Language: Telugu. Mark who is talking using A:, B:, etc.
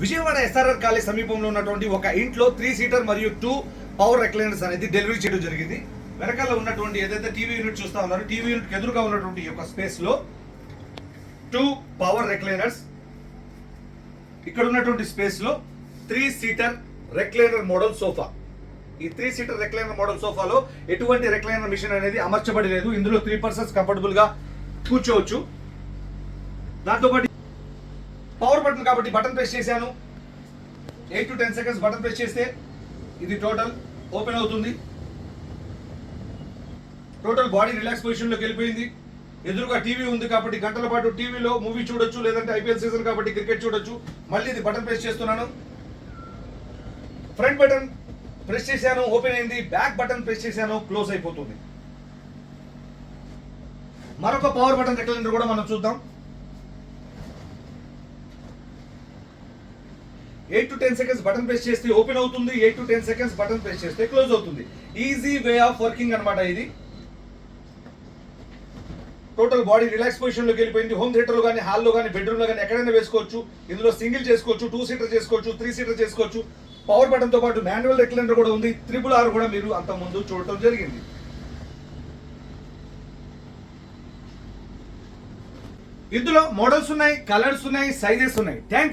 A: విజయవాడ ఎస్ఆర్ఆర్ కాలేజ్ సమీపంలో ఉన్నటువంటి ఒక ఇంట్లో 3 సీటర్ మరియు 2 పవర్ రెక్లైనర్స్ అనేది డెలివరీ చేయడం జరిగింది. వెనకాల ఉన్నటువంటి ఏదైతే టీవీ యూనిట్ చూస్తా ఉన్నారో టీవీ యూనిట్ ఎదురుగా ఉన్నటువంటి ఈ యొక్క స్పేస్ లో 2 పవర్ రెక్లైనర్స్, ఇక్కడ ఉన్నటువంటి స్పేస్ లో 3 సీటర్ రెక్లైనర్ మోడల్ సోఫా. ఈ 3 సీటర్ రెక్లైనర్ మోడల్ సోఫాలో ఎటువంటి రెక్లైనర్ మిషన్ అనేది అమర్చబడి లేదు. ఇందులో 3 పర్సన్స్ కంఫర్టబుల్ గా కూర్చోవచ్చు. దాంతో పాటు పవర్ బటన్ కాబట్టి బటన్ ప్రెస్ చేశాను, 8 to 10 seconds బటన్ ప్రెస్ చేస్తే ఇది టోటల్ ఓపెన్ అవుతుంది. టోటల్ బాడీ రిలాక్స్ పొజిషన్ లోకి వెళ్ళిపోయింది. ఎదురుగా టీవీ ఉంది కాబట్టి గంటల పాటు టీవీలో మూవీ చూడొచ్చు, లేదంటే ఐపీఎల్ సీజన్ కాబట్టి క్రికెట్ చూడొచ్చు. మళ్ళీ ఇది బటన్ ప్రెస్ చేస్తున్నాను, ఫ్రంట్ బటన్ ప్రెస్ చేశాను, ఓపెన్ అయింది. బ్యాక్ బటన్ ప్రెస్ చేశాను, క్లోజ్ అయిపోతుంది. మరొక పవర్ బటన్ రెక్లైనర్ కూడా మనం చూద్దాం. 8 to 10 seconds బటన్ ప్రెస్ చేస్తే ఓపెన్ అవుతుంది, 8 to 10 seconds బటన్ ప్రెస్ చేస్తే క్లోజ్ అవుతుంది. ఈజీ వే ఆఫ్ వర్కింగ్ అన్నమాట ఇది. టోటల్ బాడీ రిలాక్స్ పొజిషన్ లోకి వెళ్ళిపోయింది. హోమ్ థియేటర్ లో కానీ, హాల్లో కానీ, బెడ్రూమ్ లో కానీ ఎక్కడైనా వేసుకోవచ్చు. ఇందులో సింగిల్ చేసుకోవచ్చు, 2 సీటర్ చేసుకోవచ్చు, 3 సీటర్ చేసుకోవచ్చు. పవర్ బటన్ తో పాటు మాన్యువల్ రెక్లైనర్ కూడా ఉంది. 3R కూడా మీరు అంత ముందు చూడటం జరిగింది. ఇందులో మోడల్స్ ఉన్నాయి, కలర్స్ ఉన్నాయి, సైజెస్ ఉన్నాయి. థ్యాంక్